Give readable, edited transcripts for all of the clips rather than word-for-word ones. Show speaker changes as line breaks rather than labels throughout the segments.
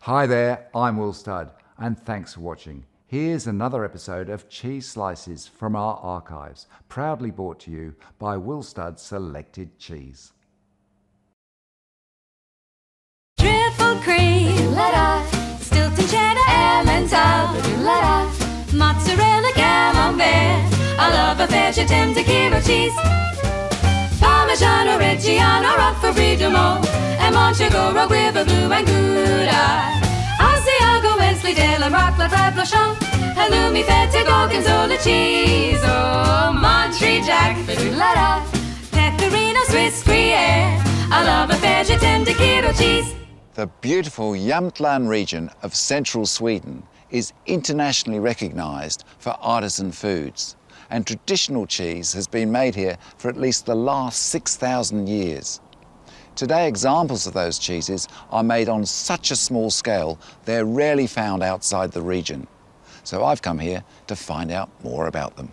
Hi there, I'm Will Studd, and thanks for watching. Here's another episode of Cheese Slices from our archives, proudly brought to you by Will Studd Selected Cheese.
Triple cream, Stilton cheddar, Emmental, mozzarella, camembert. I love a vegetam de Kiro cheese. Parmigiano Reggiano, Roquefort de Meaux, and Montegoro, River Blue and Gouda. Asiago, Wesley, Dale, Rockland, Reblochon, Halloumi, Feta, Gorgonzola cheese. Oh, Montreal Jack, Pecorino, Swiss Gruyere. I love a vegetam de Kiro cheese.
The beautiful Jämtland region of central Sweden is internationally recognised for artisan foods, and traditional cheese has been made here for at least the last 6,000 years. Today, examples of those cheeses are made on such a small scale, they're rarely found outside the region. So I've come here to find out more about them.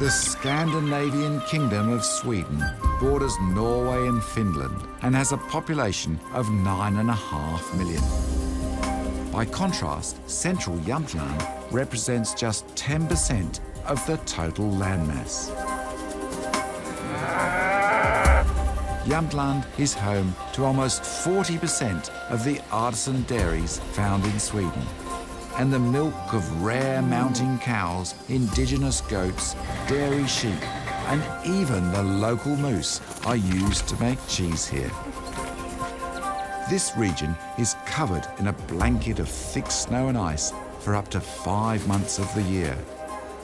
The Scandinavian Kingdom of Sweden borders Norway and Finland and has a population of 9.5 million. By contrast, central Jämtland represents just 10% of the total landmass. Jämtland is home to almost 40% of the artisan dairies found in Sweden, and the milk of rare mountain cows, indigenous goats, dairy sheep, and even the local moose are used to make cheese here. This region is covered in a blanket of thick snow and ice for up to 5 months of the year,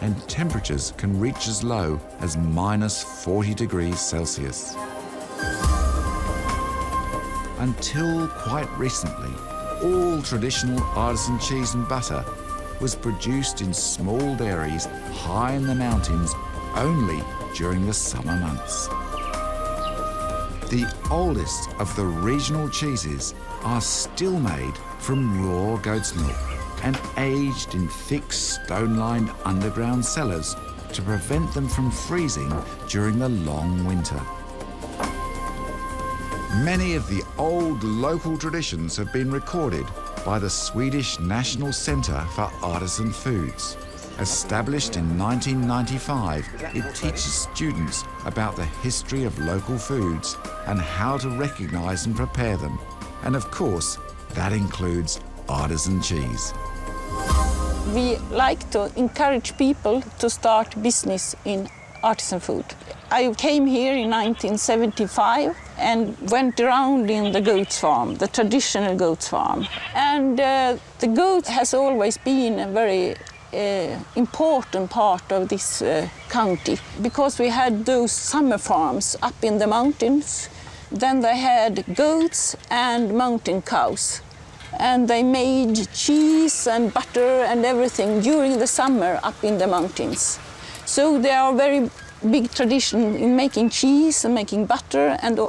and temperatures can reach as low as -40 degrees Celsius. Until quite recently, all traditional artisan cheese and butter was produced in small dairies high in the mountains only during the summer months. The oldest of the regional cheeses are still made from raw goat's milk and aged in thick stone-lined underground cellars to prevent them from freezing during the long winter. Many of the old local traditions have been recorded by the Swedish National Centre for Artisan Foods. Established in 1995, it teaches students about the history of local foods and how to recognise and prepare them. And of course, that includes artisan cheese.
We like to encourage people to start business in artisan food. I came here in 1975 and went around in the goats farm, the traditional goats farm. And the goat has always been a very important part of this county, because we had those summer farms up in the mountains. Then they had goats and mountain cows. And they made cheese and butter and everything during the summer up in the mountains. So there are very big tradition in making cheese and making butter and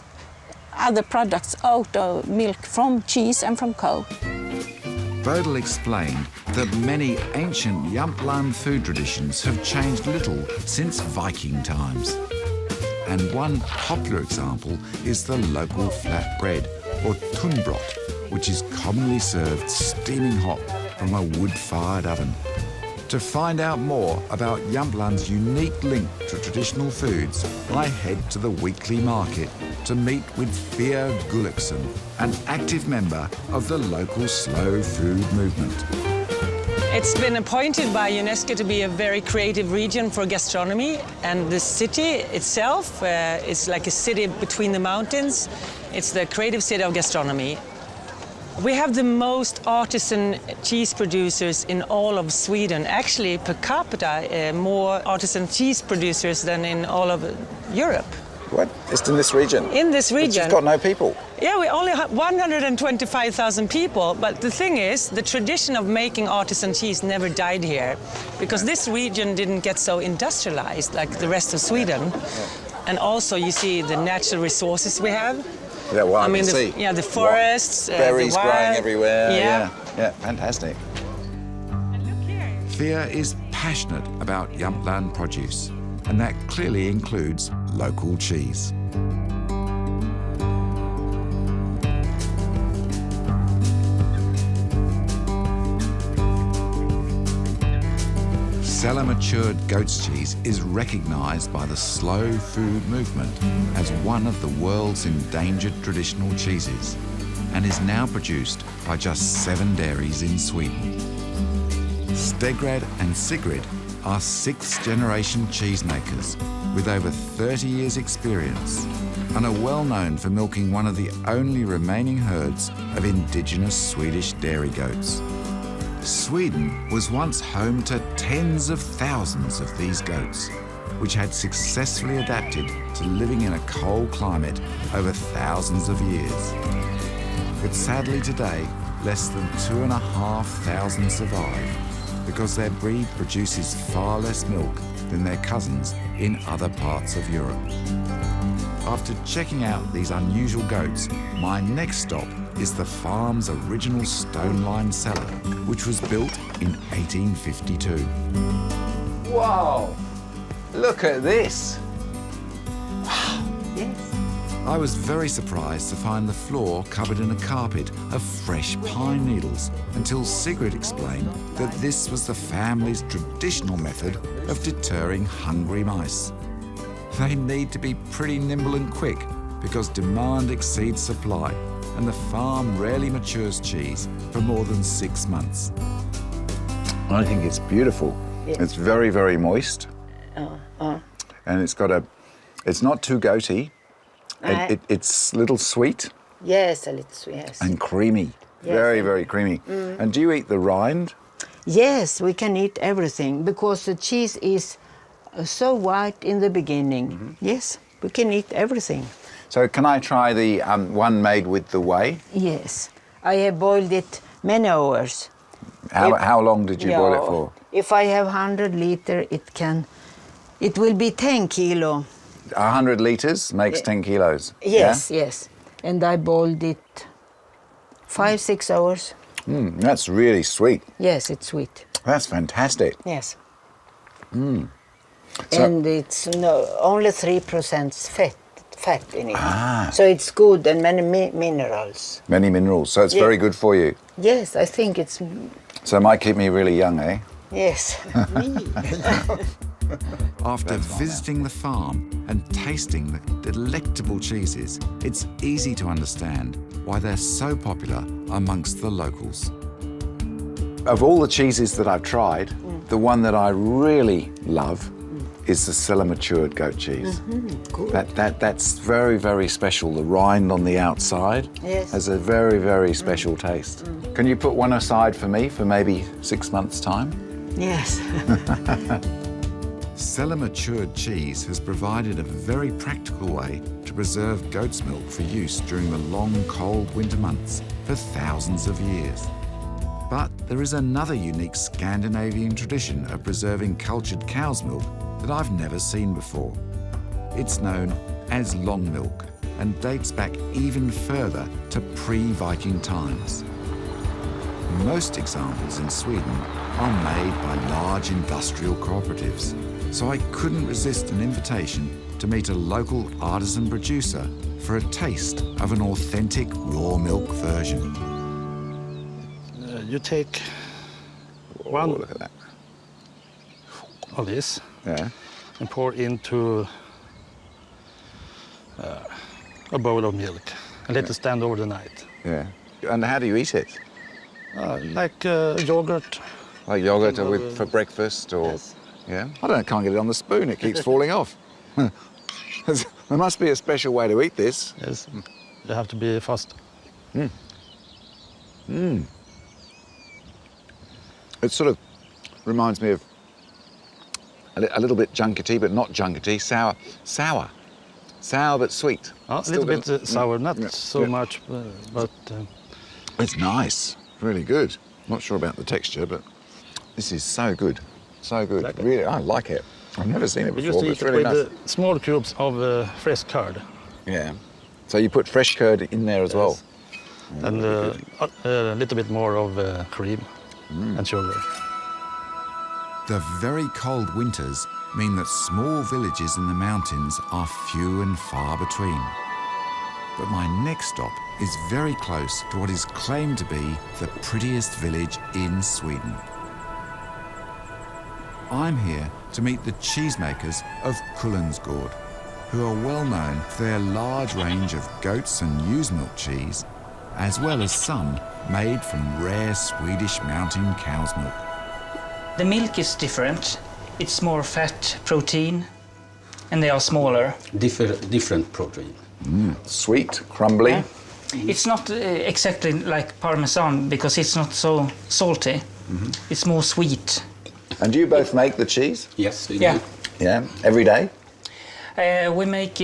other products out of milk from cheese and from cow.
Bodil explained that many ancient Jämtland food traditions have changed little since Viking times. And one popular example is the local flatbread, or Tunnbrod, which is commonly served steaming hot from a wood-fired oven. To find out more about Jämtland's unique link to traditional foods, I head to the weekly market to meet with Fia Gulliksson, an active member of the local slow food movement.
It's been appointed by UNESCO to be a very creative region for gastronomy, and the city itself is like a city between the mountains. It's the creative city of gastronomy. We have the most artisan cheese producers in all of Sweden. Actually, per capita, more artisan cheese producers than in all of Europe.
What? Just in this region?
In this region.
It's got no people.
Yeah, we only have 125,000 people. But the thing is, the tradition of making artisan cheese never died here, because this region didn't get so industrialized like the rest of Sweden. And also, you see the natural resources we have.
Yeah, well, I mean,
the forests,
berries
the
growing everywhere.
Yeah,
fantastic.
And look here.
Fia is passionate about Jämtland produce, and that clearly includes local cheese. Cellar-Matured goat's cheese is recognised by the Slow Food movement as one of the world's endangered traditional cheeses, and is now produced by just 7 dairies in Sweden. Stengarde and Sigrid are 6th-generation cheesemakers with over 30 years' experience and are well known for milking one of the only remaining herds of indigenous Swedish dairy goats. Sweden was once home to tens of thousands of these goats, which had successfully adapted to living in a cold climate over thousands of years. But sadly today, less than 2,500 survive because their breed produces far less milk than their cousins in other parts of Europe. After checking out these unusual goats, my next stop is the farm's original stone-lined cellar, which was built in 1852.
Wow! Look at this!
I was very surprised to find the floor covered in a carpet of fresh pine needles until Sigrid explained that this was the family's traditional method of deterring hungry mice. They need to be pretty nimble and quick because demand exceeds supply, and the farm rarely matures cheese for more than 6 months.
I think it's beautiful.
Yeah.
It's very, very moist. And it's not too goaty. It's a little sweet
Yes, a little sweet. Yes.
and creamy.
Yes.
Very, very creamy. And do you eat the rind?
Yes, we can eat everything because the cheese is so white in the beginning. Yes, we can eat everything.
So can I try the one made with the whey?
Yes, I have boiled it many hours.
How long did you boil it for?
If I have 100 liter, it will be 10 kilo.
100 litres makes 10 kilos.
Yes, yes. And I boiled it 5-6 hours.
That's really sweet.
Yes, it's sweet.
That's fantastic.
Yes.
So-
And it's only 3% fat in it. So it's good and many minerals.
Many minerals, so it's very good for you.
Yes, I think it's,
So it might keep me really young, eh?
yes.
After visiting the farm and tasting the delectable cheeses, it's easy to understand why they're so popular amongst the locals.
Of all the cheeses that I've tried, the one that I really love is the Cellar-Matured goat cheese.
Good.
That's very, very special. The rind on the outside
Yes.
has a very, very special taste. Can you put one aside for me for maybe 6 months' time?
Yes.
Cellar-Matured cheese has provided a very practical way to preserve goat's milk for use during the long, cold winter months for thousands of years. But there is another unique Scandinavian tradition of preserving cultured cow's milk that I've never seen before. It's known as long milk and dates back even further to pre-Viking times. Most examples in Sweden are made by large industrial cooperatives, so I couldn't resist an invitation to meet a local artisan producer for a taste of an authentic raw milk version.
You take
Oh,
one
look at that.
of this
Yeah.
and pour into a bowl of milk and let it stand over the night.
Yeah. And how do you eat it?
Like yogurt.
Like yogurt for breakfast or?
Yes.
Yeah. I don't know, can't get it on the spoon. It keeps falling off. There must be a special way to eat this.
Yes, you have to be fast.
It sort of reminds me of a little bit junkety, but not junkety. Sour but sweet.
A
Still
little bit
got-
sour, not
yeah,
so
yeah.
much, but
It's nice, really good. Not sure about the texture, but this is so good, so good.
Like it?
Really, I like it. I've never seen it
we
before,
used
but
to
it's
eat
really
with
nice.
small cubes of fresh curd.
Yeah. So you put fresh curd in there as well.
And a little bit more of cream and sugar.
The very cold winters mean that small villages in the mountains are few and far between. But my next stop is very close to what is claimed to be the prettiest village in Sweden. I'm here to meet the cheesemakers of Stengarde, who are well known for their large range of goats and ewe's milk cheese, as well as some made from rare Swedish mountain cow's milk.
The milk is different. It's more fat, protein, and they are smaller.
Different protein.
Sweet, crumbly.
Yeah. It's not exactly like Parmesan because it's not so salty. It's more sweet.
And do you both make the cheese?
Yes, we
Yeah.
do.
Yeah, every day?
We make,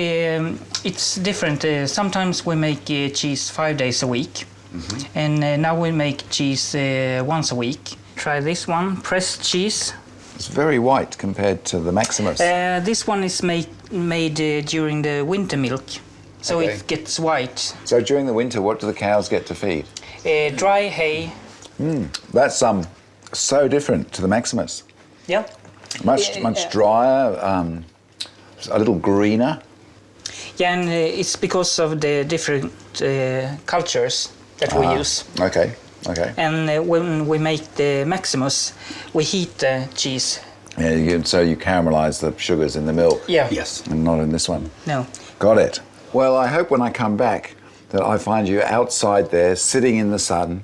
it's different. Sometimes we make cheese 5 days a week. And now we make cheese once a week. Try this one, pressed cheese.
It's very white compared to the Maximus.
This one is made during the winter milk, so
Okay.
it gets white.
So during the winter, what do the cows get to feed?
Dry hay.
That's so different to the Maximus.
Yeah.
Much drier, a little greener.
Yeah, and it's because of the different cultures that we use.
Okay.
And when we make the Maximus, we heat the cheese.
Yeah, so you caramelize the sugars in the milk.
Yeah.
Yes.
And not in this one.
No.
Got it. Well, I hope when I come back that I find you outside there, sitting in the sun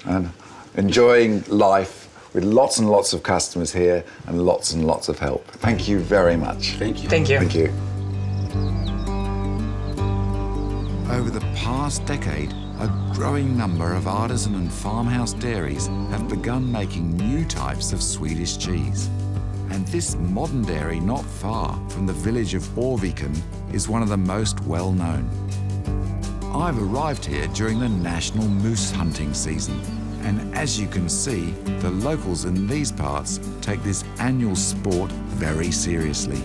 and enjoying life with lots and lots of customers here and lots of help. Thank you very much.
Thank you.
Thank you.
Thank you.
Over the past decade, a growing number of artisan and farmhouse dairies have begun making new types of Swedish cheese. And this modern dairy not far from the village of Faviken is one of the most well-known. I've arrived here during the national moose hunting season, and as you can see, the locals in these parts take this annual sport very seriously.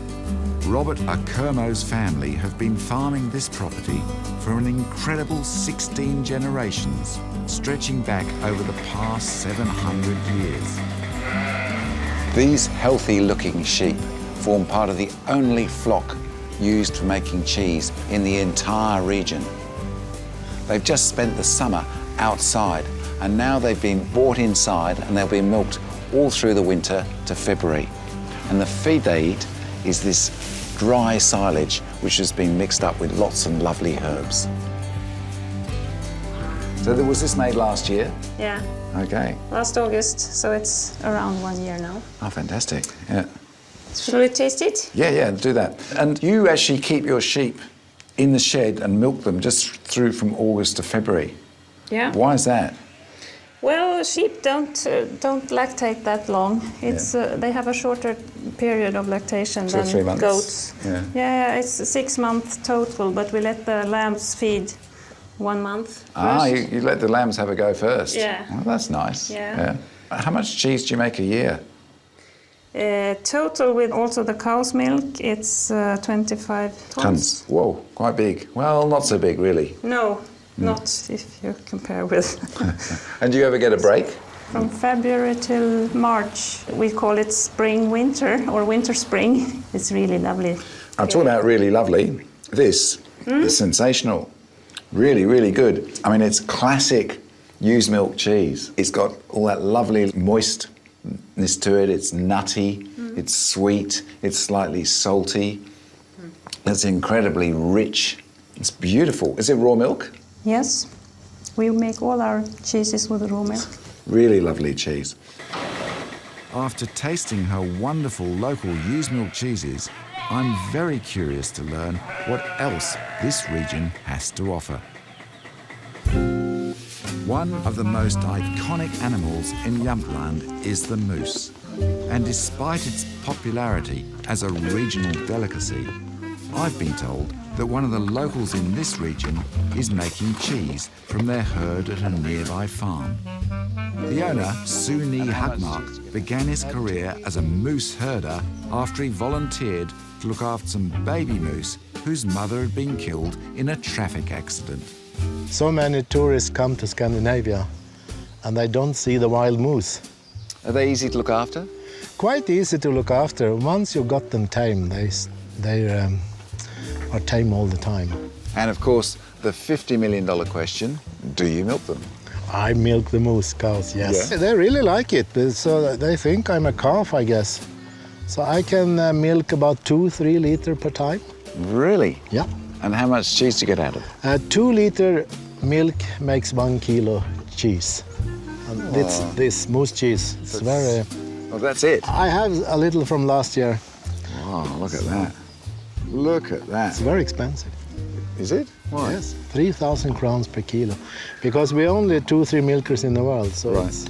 Robert Akermo's family have been farming this property for an incredible 16 generations, stretching back over the past 700 years.
These healthy-looking sheep form part of the only flock used for making cheese in the entire region. They've just spent the summer outside, and now they've been brought inside and they'll be milked all through the winter to February. And the feed they eat is this dry silage which has been mixed up with lots of lovely herbs. So was this made last year?
Yeah,
Okay.
last August, so it's around 1 year now.
Oh, fantastic. Yeah.
Shall we taste it?
Yeah, do that. And you actually keep your sheep in the shed and milk them just through from August to February.
Yeah.
Why is that?
Well, sheep don't lactate that long. It's they have a shorter period of lactation
2 or 3
than
months?
goats.
Yeah.
Yeah, it's 6 months total, but we let the lambs feed 1 month first.
You let the lambs have a go first?
Yeah.
Oh, that's nice.
Yeah.
How much cheese do you make a year?
Total with also the cow's milk, it's 25 tons.
Whoa, quite big. Well, not so big, really.
No, not if you compare with.
And do you ever get a break?
From February till March, we call it spring-winter or winter-spring. It's really lovely.
I'm talking about really lovely. This is sensational. Really good. I mean, it's classic ewe's milk cheese. It's got all that lovely moistness to it. It's nutty, it's sweet, it's slightly salty. It's incredibly rich. It's beautiful. Is it raw milk?
Yes, we make all our cheeses with raw milk.
Really lovely cheese.
After tasting her wonderful local ewe's milk cheeses, I'm very curious to learn what else this region has to offer. One of the most iconic animals in Jämtland is the moose. And despite its popularity as a regional delicacy, I've been told that one of the locals in this region is making cheese from their herd at a nearby farm. The owner, Suni Hagmark, began his career as a moose herder after he volunteered to look after some baby moose whose mother had been killed in a traffic accident.
So many tourists come to Scandinavia and they don't see the wild moose.
Are they easy to look after?
quite easy to look after. Once you got them tame, they are tame all the time.
And of course, the $50 million question, do you milk them?
I milk the moose cows, yes.
Yeah.
They really like it, so they think I'm a calf, I guess. So I can milk about 2-3 liters per time.
Really?
Yeah.
And how much cheese do you get out of it?
2 liter milk makes 1 kilo cheese. And this moose cheese, it's very...
Oh, that's it?
I have a little from last year.
Wow, look at that. Look at that.
It's very expensive.
Is it? Why?
Yes, 3,000 crowns per kilo. Because we're only 2-3 milkers in the world, so
right.
It's...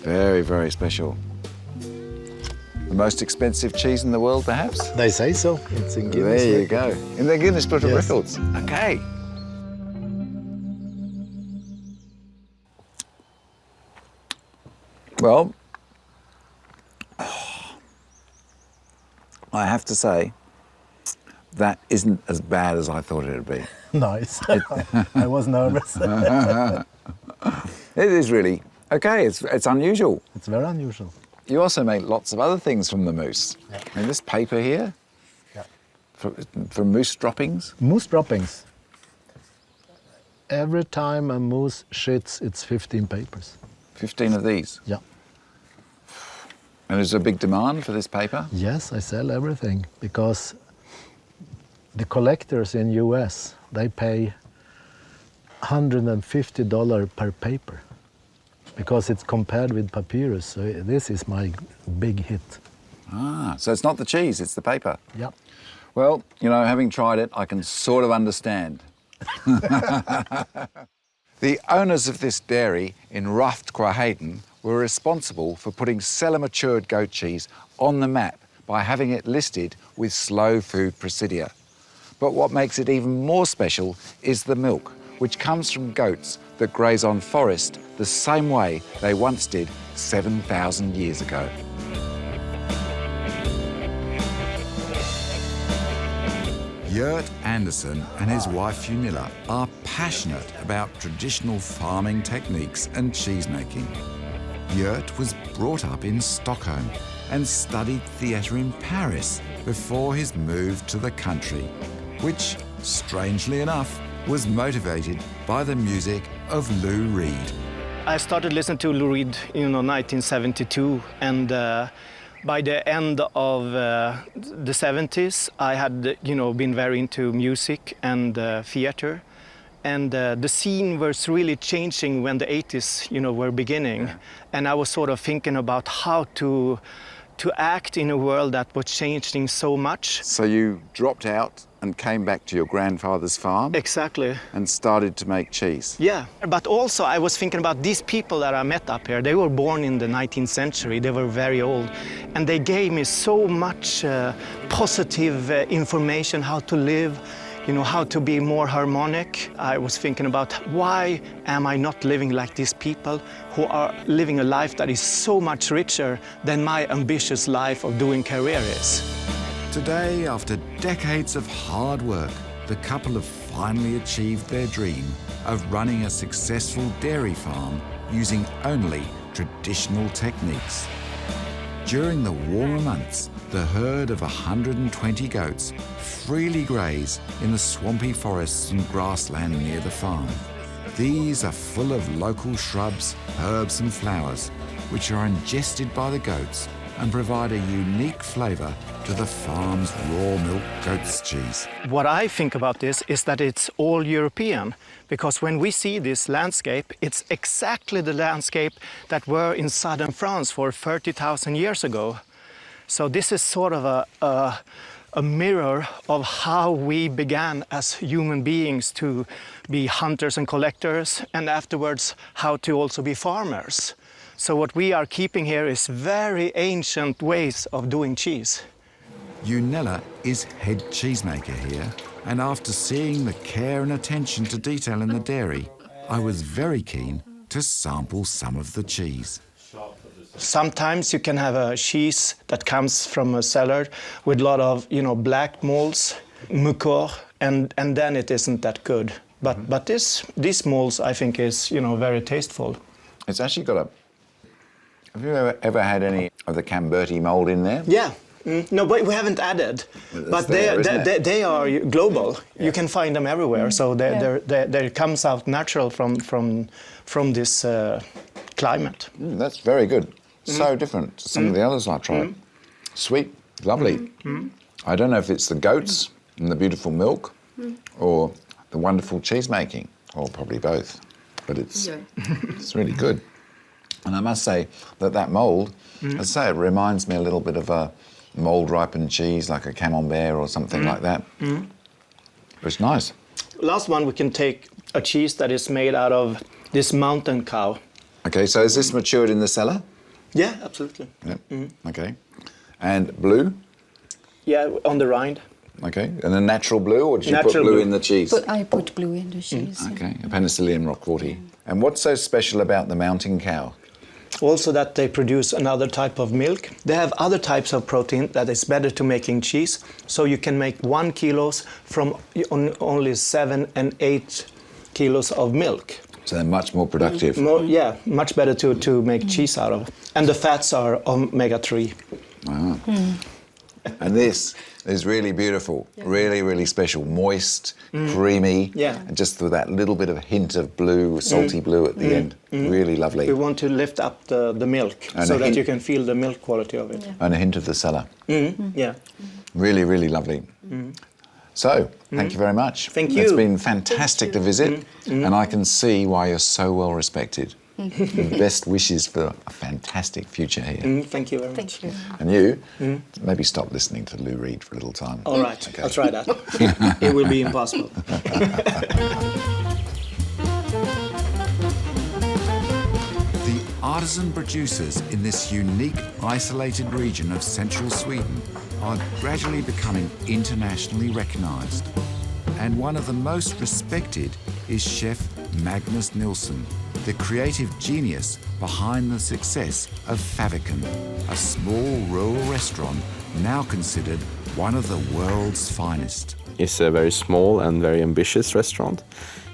Very, very special. The most expensive cheese in the world, perhaps?
They say so. It's in Guinness.
There you go. In the Guinness Book of
Yes.
Records. Okay. Well, I have to say, that isn't as bad as I thought it would be.
Nice. I was nervous.
It is really okay. It's unusual.
It's very unusual.
You also make lots of other things from the moose.
Yeah.
And this paper here,
Yeah.
for moose droppings.
Moose droppings. Every time a moose shits, it's 15 papers.
15 of these.
Yeah.
And is there a big demand for this paper?
Yes, I sell everything because the collectors in US, they pay $150 per paper because it's compared with papyrus. So this is my big hit.
Ah, so it's not the cheese, it's the paper.
Yeah.
Well, you know, having tried it, I can sort of understand. The owners of this dairy in Ruft, Quahayden, were responsible for putting Cellar-Matured goat cheese on the map by having it listed with Slow Food Presidia. But what makes it even more special is the milk, which comes from goats that graze on forest the same way they once did 7,000 years ago.
Gert Andersson and his wife Gunilla are passionate about traditional farming techniques and cheesemaking. Gert was brought up in Stockholm and studied theatre in Paris before his move to the country, which, strangely enough, was motivated by the music of Lou Reed.
I started listening to Lou Reed in 1972, and by the end of the 70s, I had been very into music and theater, and the scene was really changing when the 80s were beginning, and I was sort of thinking about how to act in a world that was changing so much.
So you dropped out and came back to your grandfather's farm?
Exactly.
And started to make cheese?
Yeah, but also I was thinking about these people that I met up here. They were born in the 19th century, they were very old, and they gave me so much positive information how to live, how to be more harmonic. I was thinking about why am I not living like these people who are living a life that is so much richer than my ambitious life of doing career is.
Today, after decades of hard work, the couple have finally achieved their dream of running a successful dairy farm using only traditional techniques. During the warmer months, the herd of 120 goats freely graze in the swampy forests and grassland near the farm. These are full of local shrubs, herbs and flowers, which are ingested by the goats and provide a unique flavour to the farm's raw milk goat's cheese.
What I think about this is that it's all European, because when we see this landscape, it's exactly the landscape that were in southern France for 30,000 years ago. So this is sort of a mirror of how we began as human beings to be hunters and collectors, and afterwards how to also be farmers. So what we are keeping here is very ancient ways of doing cheese.
Gunilla is head cheesemaker here, and after seeing the care and attention to detail in the dairy, I was very keen to sample some of the cheese.
Sometimes you can have a cheese that comes from a cellar with a lot of, black molds, mucor, and then it isn't that good. But these molds, I think, is, very tasteful.
It's actually got Have you ever had any of the Camberti mould in there?
Yeah. No, but we haven't added. But they are global. Yeah. You can find them everywhere. So they comes out natural from this climate.
That's very good. So different to some of the others I've tried. Sweet, lovely. I don't know if it's the goats and the beautiful milk or the wonderful cheese making, or probably both. But it's really good. And I must say that mould, I say, it reminds me a little bit of a mould-ripened cheese, like a camembert or something like that. It's nice.
Last one, we can take a cheese that is made out of this mountain cow.
Okay, so is this matured in the cellar?
Yeah, absolutely.
Yep. Okay. And blue?
Yeah, on the rind.
Okay, and a natural blue, or did you put blue in the cheese?
But I put blue in the cheese.
Okay, a Penicillium roqueforti. And what's so special about the mountain cow?
Also that they produce another type of milk. They have other types of protein that is better to making cheese. So you can make 1 kilo from only 7 and 8 kilos of milk.
So they're much more productive.
Much better to make cheese out of. And the fats are omega-3.
Wow. And this is really beautiful, really, really special, moist, creamy, and just with that little bit of hint of blue, salty blue at the end. Really lovely.
We want to lift up the milk so that you can feel the milk quality of it.
Yeah. And a hint of the cellar.
Yeah.
Really, really lovely. So, thank you very much.
Thank you.
It's been fantastic to visit, and I can see why you're so well respected. Best wishes for a fantastic future here.
Thank you very much.
Thank you.
And you, maybe stop listening to Lou Reed for a little time.
All right, okay. I'll try that. It will be impossible.
The artisan producers in this unique, isolated region of central Sweden are gradually becoming internationally recognised. And one of the most respected is Chef Magnus Nilsson, the creative genius behind the success of Faviken, a small rural restaurant now considered one of the world's finest.
It's a very small and very ambitious restaurant.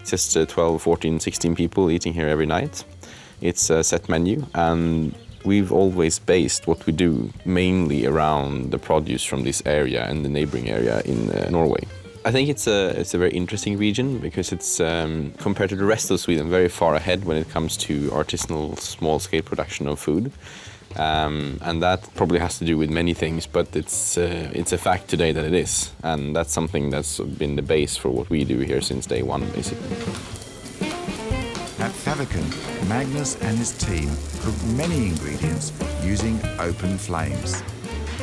Just 12, 14, 16 people eating here every night. It's a set menu, and we've always based what we do mainly around the produce from this area and the neighboring area in Norway. I think it's a very interesting region because it's, compared to the rest of Sweden, very far ahead when it comes to artisanal small-scale production of food. And that probably has to do with many things, but it's a fact today that it is. And that's something that's been the base for what we do here since day one, basically.
At Faviken, Magnus and his team cook many ingredients using open flames.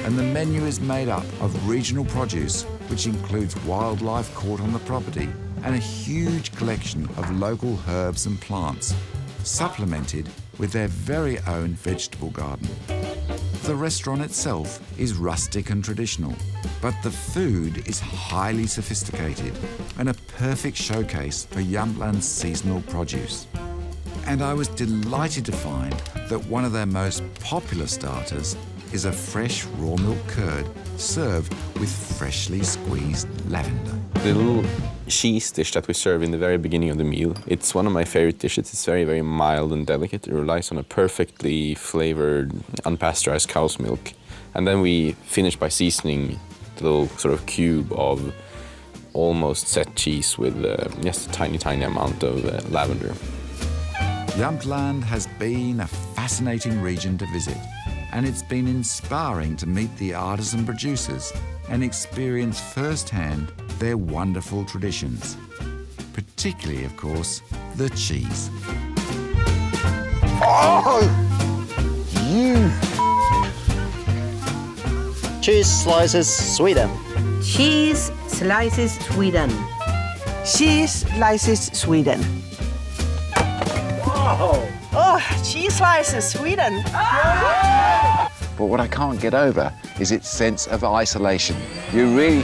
And the menu is made up of regional produce, which includes wildlife caught on the property and a huge collection of local herbs and plants, supplemented with their very own vegetable garden. The restaurant itself is rustic and traditional, but the food is highly sophisticated and a perfect showcase for Jämtland's seasonal produce. And I was delighted to find that one of their most popular starters is a fresh raw milk curd served with freshly squeezed lavender.
The little cheese dish that we serve in the very beginning of the meal, it's one of my favorite dishes. It's very, very mild and delicate. It relies on a perfectly flavored, unpasteurized cow's milk. And then we finish by seasoning the little sort of cube of almost set cheese with just a tiny, tiny amount of lavender.
Jämtland has been a fascinating region to visit, and it's been inspiring to meet the artisan producers and experience firsthand their wonderful traditions. Particularly, of course, the cheese.
Oh! You! Cheese slices Sweden.
Cheese slices Sweden. Cheese slices Sweden.
Oh, cheese slices Sweden.
But what I can't get over is its sense of isolation. You really...